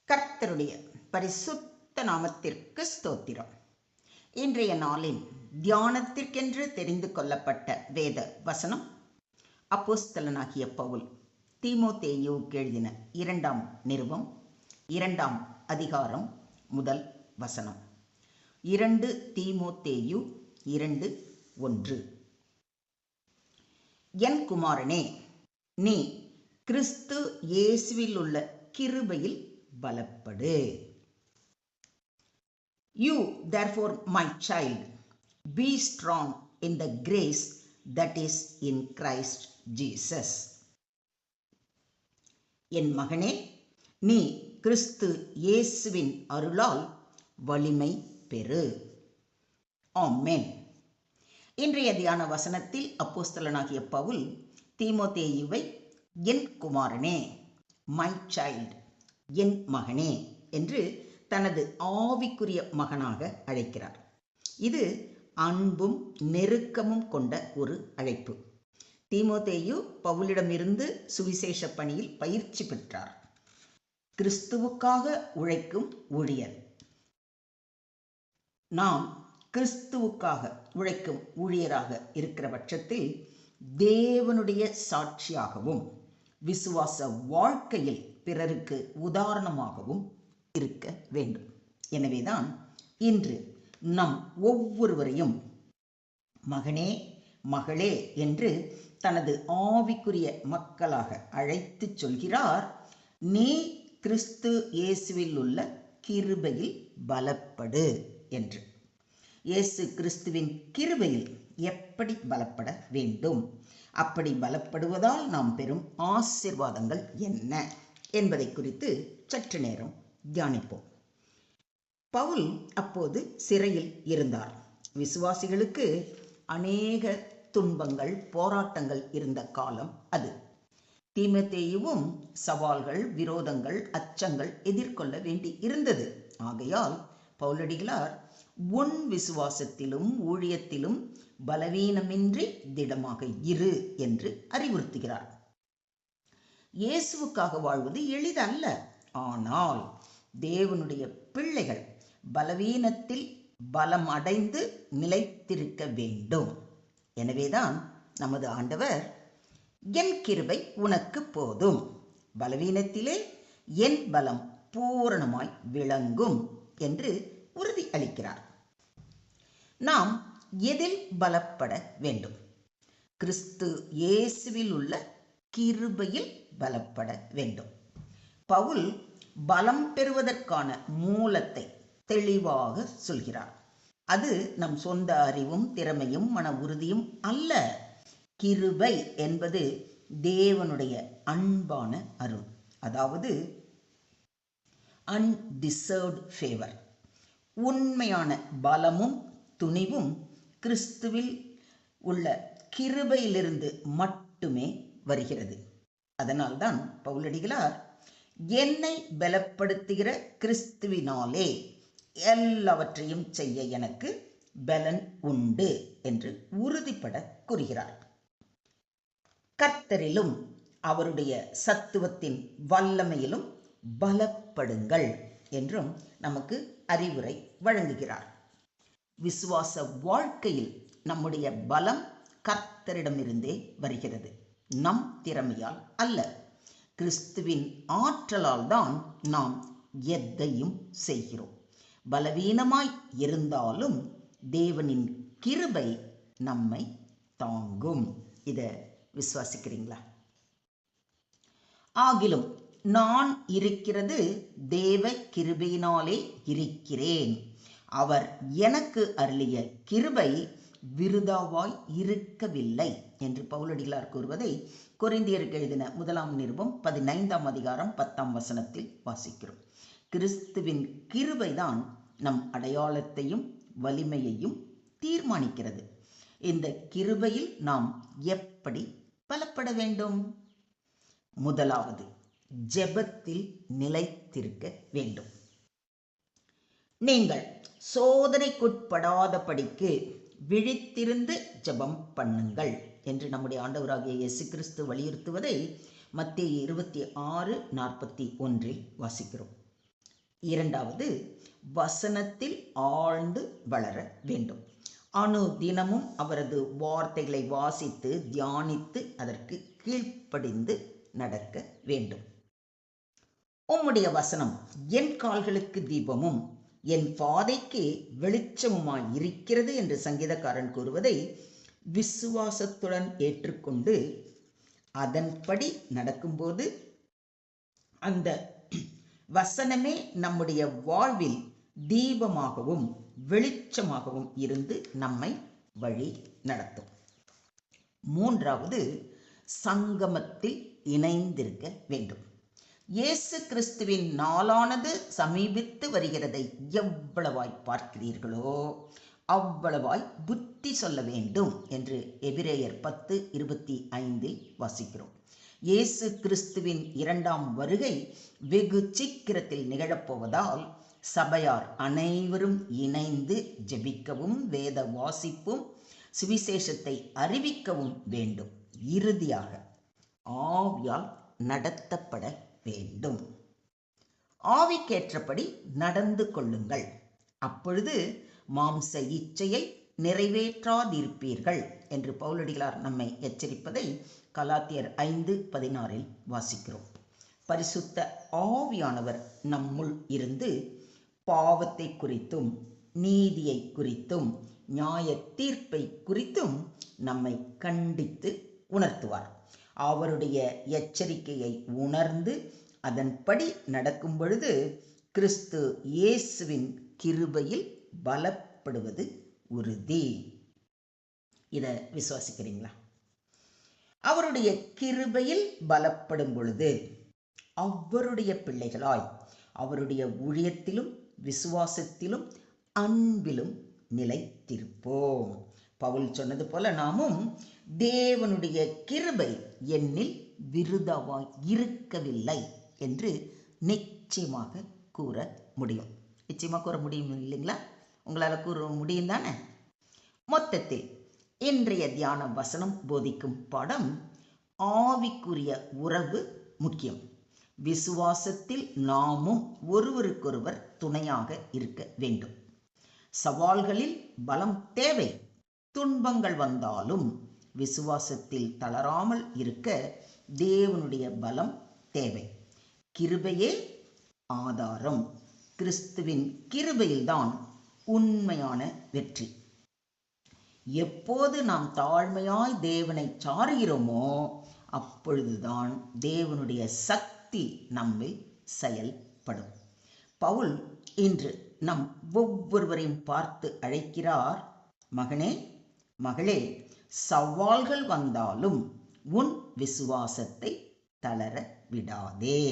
கர்த்தருடைய பரிசுத்த நாமத்திற்கு ஸ்தோத்திரம். இன்றைய நாளின் தியானத்திற்கென்று தெரிந்து கொள்ளப்பட்ட வேத வசனம் அப்போஸ்தலனாகிய பவுல் தீமோத்தேயுவுக்கு எழுதின 2ஆம் நிருபம் 2ஆம் அதிகாரம் 1 வசனம். 2 தீமோத்தேயு 2:1. என் குமாரனே, நீ கிறிஸ்து இயேசுவில் உள்ள கிருபையில் பலப்படு. You therefore, my child, be strong in the grace that is in Christ Jesus. என் மகனே, நீ கிறிஸ்து இயேசுவின் அருளால் வலிமை பெறு. ஆமென். இன்றைய தியான வசனத்தில் அப்போஸ்தலனாகிய பவுல் தீமோத்தேயுவை என் குமாரனே, மை சைல்ட், என் மகனே என்று தனது ஆவிக்குரிய மகனாக அழைக்கிறார். இது அன்பும் நெருக்கமும் கொண்ட ஒரு அழைப்பு. தீமோத்தேயு பவுலிடமிருந்து சுவிசேஷ பணியில் பயிற்சி பெற்றார். கிறிஸ்துவுக்காக உழைக்கும் ஊழியர். நாம் கிறிஸ்துவுக்காக உழைக்கும் ஊழியராக இருக்கிற பட்சத்தில் தேவனுடைய சாட்சியாகவும் விசுவாச வாழ்க்கையில் பிறருக்கு உதாரணமாகவும் இருக்க வேண்டும். எனவேதான் இன்று நம் ஒவ்வொருவரையும் மகனே, மகளே என்று தனது ஆவிக்குரிய மக்களாக அழைத்து சொல்கிறார். நீ கிறிஸ்து இயேசுவில் உள்ள கிருபையில் பலப்படு என்று. இயேசு கிறிஸ்துவின் கிருபையில் எப்படி பலப்பட வேண்டும், அப்படி பலப்படுவதால் நாம் பெறும் ஆசீர்வாதங்கள் என்ன என்பதை குறித்து சற்று நேரம் தியானிப்போம். பவுல் அப்போது சிறையில் இருந்தார். விசுவாசிகளுக்கு அநேக துன்பங்கள், போராட்டங்கள் இருந்த காலம் அது. தீமோத்தேயுவும் சவால்கள், விரோதங்கள், அச்சங்கள் எதிர்கொள்ள வேண்டி இருந்தது. ஆகையால் பவுலடிகளார் உன் விசுவாசத்திலும் ஊழியத்திலும் பலவீனமின்றி திடமாக இரு என்று அறிவுறுத்துகிறார். இயேசுவுக்காக வாழ்வது எளிதல்ல. ஆனால் தேவனுடைய பிள்ளைகள் பலவீனத்தில் பலம் அடைந்து நிலைத்திருக்க வேண்டும். எனவேதான் நமது ஆண்டவர் என் கிருபை உனக்கு போதும், பலவீனத்திலே என் பலம் பூரணமாய் விளங்கும் என்று உறுதி அளிக்கிறார். நாம் எதில் பலப்பட வேண்டும்? கிறிஸ்து இயேசுவில் உள்ள கிருபையில் பலப்பட வேண்டும். பவுல் பலம் பெறுவதற்கான மூலத்தை தெளிவாக சொல்கிறார். அது நம் சொந்த அறிவும் திறமையும் மன உறுதியும் அல்ல. கிருபை என்பது தேவனுடைய அன்பான அருள், அதாவது அன்டிசர்வ்ட் ஃபேவர். உண்மையான பலமும் துணிவும் கிறிஸ்துவில் உள்ள கிருபையிலிருந்து மட்டுமே வருகிறது. அதனால்தான் பவுலடிகளார் என்னை பலப்படுத்துகிற கிறிஸ்துவினாலே எல்லாவற்றையும் செய்ய எனக்கு பலன் உண்டு என்று உறுதிப்பட கூறுகிறார். கர்த்தரிலும் அவருடைய சத்துவத்தின் வல்லமையிலும் பலப்படுங்கள் என்றும் நமக்கு அறிவுரை வழங்குகிறார். விசுவாச வாழ்க்கையில் நம்முடைய பலம் கர்த்தரிடமிருந்தே வருகிறது, நம் திறமையால் அல்ல. கிறிஸ்துவின் ஆற்றலால் தான் நாம் எதையும் செய்கிறோம். பலவீனமாய் இருந்தாலும் தேவனின் கிருபை நம்மை தாங்கும். இதை விசுவாசிக்கிறீங்களா? ஆகிலும் நான் இருக்கிறது தேவ கிருபையினாலே இருக்கிறேன். அவர் எனக்கு அருளிய கிருபை விருதாவாய் இருக்கவில்லை என்று பவுலடிகளார் கூறுவதை கொரிந்தியருக்கு எழுதின 1ஆம் நிருபம் 15ஆம் அதிகாரம் 10ஆம் வசனத்தில் வாசிக்கிறோம். கிறிஸ்துவின் கிருபைதான் நம் அடையாளத்தையும் வலிமையையும் தீர்மானிக்கிறது. இந்த கிருபையில் நாம் எப்படி பலப்பட வேண்டும்? முதலாவது, ஜெபத்தில் நிலைத்திருக்க வேண்டும். நீங்கள் சோதனைக்குட்படாதபடிக்கு விழித்திருந்து ஜெபம் பண்ணுங்கள் என்று நம்முடைய ஆண்டவராகிய இயேசு கிறிஸ்து வலியுறுத்துவதை மத்தேயு 26:41 வாசிக்கிறோம். இரண்டாவது, வசனத்தில் ஆழ்ந்து வளர வேண்டும். தினமும் அவரது வார்த்தைகளை வாசித்து தியானித்து அதற்கு கீழ்ப்படிந்து நடக்க வேண்டும். உம்முடைய வசனம் என் கால்களுக்கு தீபமும் என் பாதைக்கு வெளிச்சமுமாய் இருக்கிறது என்று சங்கீதக்காரன் கூறுவதை விசுவாசத்துடன் ஏற்றுக்கொண்டு அதன்படி நடக்கும்போது அந்த வசனமே நம்முடைய வாழ்வில் தீபமாகவும் வெளிச்சமாகவும் இருந்து நம்மை வழி நடத்தும். மூன்றாவது, சங்கமத்தில் இணைந்திருக்க வேண்டும். இயேசு கிறிஸ்துவின் நாளானது சமீபித்து வருகிறதை எவ்வளவாய் பார்க்கிறீர்களோ அவ்வளவாய் புத்தி சொல்ல வேண்டும் என்று எபிரேயர் 10:25 வாசிக்கிறோம். இயேசு கிறிஸ்துவின் இரண்டாம் வருகை வெகு சீக்கிரத்தில் நிகழப்போவதால் சபையார் அனைவரும் இணைந்து ஜெபிக்கவும் வேத வாசிப்பும் சுவிசேஷத்தை அறிவிக்கவும் வேண்டும். இறுதியாக ஆவியால் நடத்தப்பட வேண்டும். ஆவிக்கேற்றபடி நடந்து கொள்ளுங்கள், அப்பொழுது மாம்ச இச்சையை நிறைவேற்றாதிருப்பீர்கள் என்று பவுலடிகளார் நம்மை எச்சரிப்பதை கலாத்தியர் 5:16 வாசிக்கிறோம். பரிசுத்த ஆவியானவர் நம்முள் இருந்து பாவத்தை குறித்தும் நீதியை குறித்தும் நியாய தீர்ப்பை குறித்தும் நம்மை கண்டித்து உணர்த்துவார். அவருடைய எச்சரிக்கையை உணர்ந்து அதன்படி நடக்கும் பொழுது கிறிஸ்து இயேசுவின் கிருபையில் பலப்படுவது உறுதி. இதை விசுவாசிக்கிறீங்களா? அவருடைய கிருபையில் பலப்படும் பொழுது அவருடைய பிள்ளைகளாய் அவருடைய ஊழியத்திலும் விசுவாசத்திலும் அன்பிலும் நிலைத்திருப்போம். பவுல் சொன்னது போல நாமும் தேவனுடைய கிருபை என்னில் விருதாவாய் இருக்கவில்லை என்று நிச்சயமாக கூற முடியும். நிச்சயமாக கூற முடியும் இல்லைங்களா? உங்களால் கூற முடியும் தானே? மொத்தத்தில் இன்றைய தியான வசனம் போதிக்கும் பாடம் ஆவிக்குரிய உறவு முக்கியம். விசுவாசத்தில் நாமும் ஒருவருக்கொருவர் துணையாக இருக்க வேண்டும். சவால்களில் பலம் தேவை. துன்பங்கள் வந்தாலும் விசுவாசத்தில் தளராமல் இருக்க தேவனுடைய பலம் தேவை. கிருபையே ஆதாரம். கிறிஸ்துவின் கிருபையில்தான் உண்மையான வெற்றி. எப்போது நாம் தாழ்மையாய் தேவனை சாருகிறோமோ அப்பொழுதுதான் தேவனுடைய சக்தி நம்மில் செயல்படும். பவுல் இன்று நம் ஒவ்வொருவரையும் பார்த்து அழைக்கிறார், மகனே மகளே, சவால்கள் வந்தாலும் உன் விசுவாசத்தை தளர விடாதே.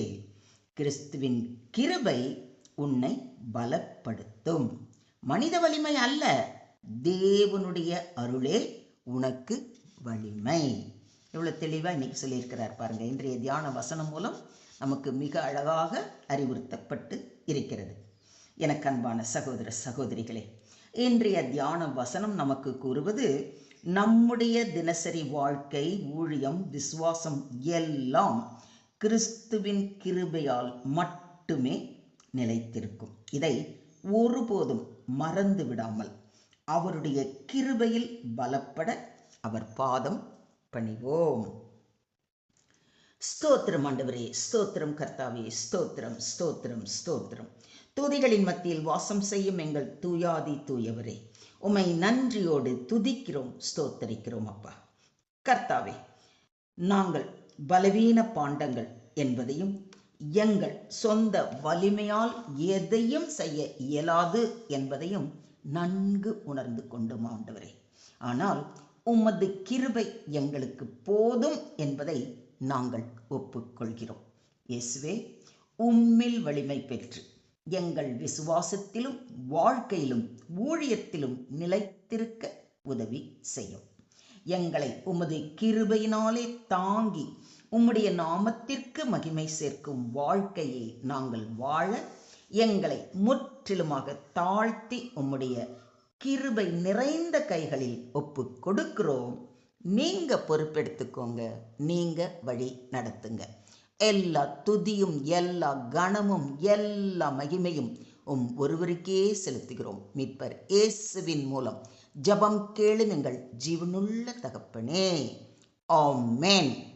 கிறிஸ்துவின் கிருபை உன்னை பலப்படுத்தும். மனித வலிமை அல்ல, தேவனுடைய அருளே உனக்கு வலிமை. இவ்வளவு தெளிவா இன்னைக்கு சொல்லியிருக்கிறார் பாருங்க. இன்றைய தியான வசனம் மூலம் நமக்கு மிக அழகாக அறிவுறுத்தப்பட்டு இருக்கிறது. எனக்கு அன்பான சகோதர சகோதரிகளே, இன்றைய தியான வசனம் நமக்கு கூறுவது நம்முடைய தினசரி வாழ்க்கை, ஊழியம், விசுவாசம் எல்லாம் கிறிஸ்துவின் கிருபையால் மட்டுமே நிலைத்திருக்கும். இதை ஒருபோதும் மறந்து விடாமல் அவருடைய கிருபையில் பலப்பட அவர் பாதம் பணிவோம். ஸ்தோத்திரம் ஆண்டவரே, ஸ்தோத்திரம் கர்த்தாவே, ஸ்தோத்திரம் ஸ்தோத்திரம் ஸ்தோத்திரம். துதிகளின் மத்தியில் வாசம் செய்யும் எங்கள் தூயாதி தூயவரே, உம்மை நன்றியோடு துதிக்கிறோம், ஸ்தோத்தரிக்கிறோம். அப்பா கர்த்தாவே, நாங்கள் பலவீன பாண்டங்கள் என்பதையும் எங்கள் சொந்த வலிமையால் எதையும் செய்ய இயலாது என்பதையும் நன்கு உணர்ந்து கொண்டோம் ஆண்டவரே. ஆனால் உமது கிருபை எங்களுக்கு போதும் என்பதை நாங்கள் ஒப்புக்கொள்கிறோம். இயேசுவே, உம்மில் வலிமை பெற்று எங்கள் விசுவாசத்திலும் வாழ்க்கையிலும் ஊழியத்திலும் நிலைத்திருக்க உதவி செய்யும். எங்களை உமது கிருபையினாலே தாங்கி உம்முடைய நாமத்திற்கு மகிமை சேர்க்கும் வாழ்க்கையை நாங்கள் வாழ எங்களை முற்றிலுமாக தாழ்த்தி உம்முடைய கிருபை நிறைந்த கைகளில் ஒப்பு கொடுக்கிறோம். நீங்க பொறுப்பெடுத்துக்கோங்க, நீங்க வழி நடத்துங்க. எல்லா துதியும், எல்லா கனமும், எல்லா மகிமையும் ஒருவருக்கே செலுத்துகிறோம். மீட்பர் இயேசுவின் மூலம் ஜெபம் கேளும் எங்கள் ஜீவனுள்ள தகப்பனே. ஆமென்.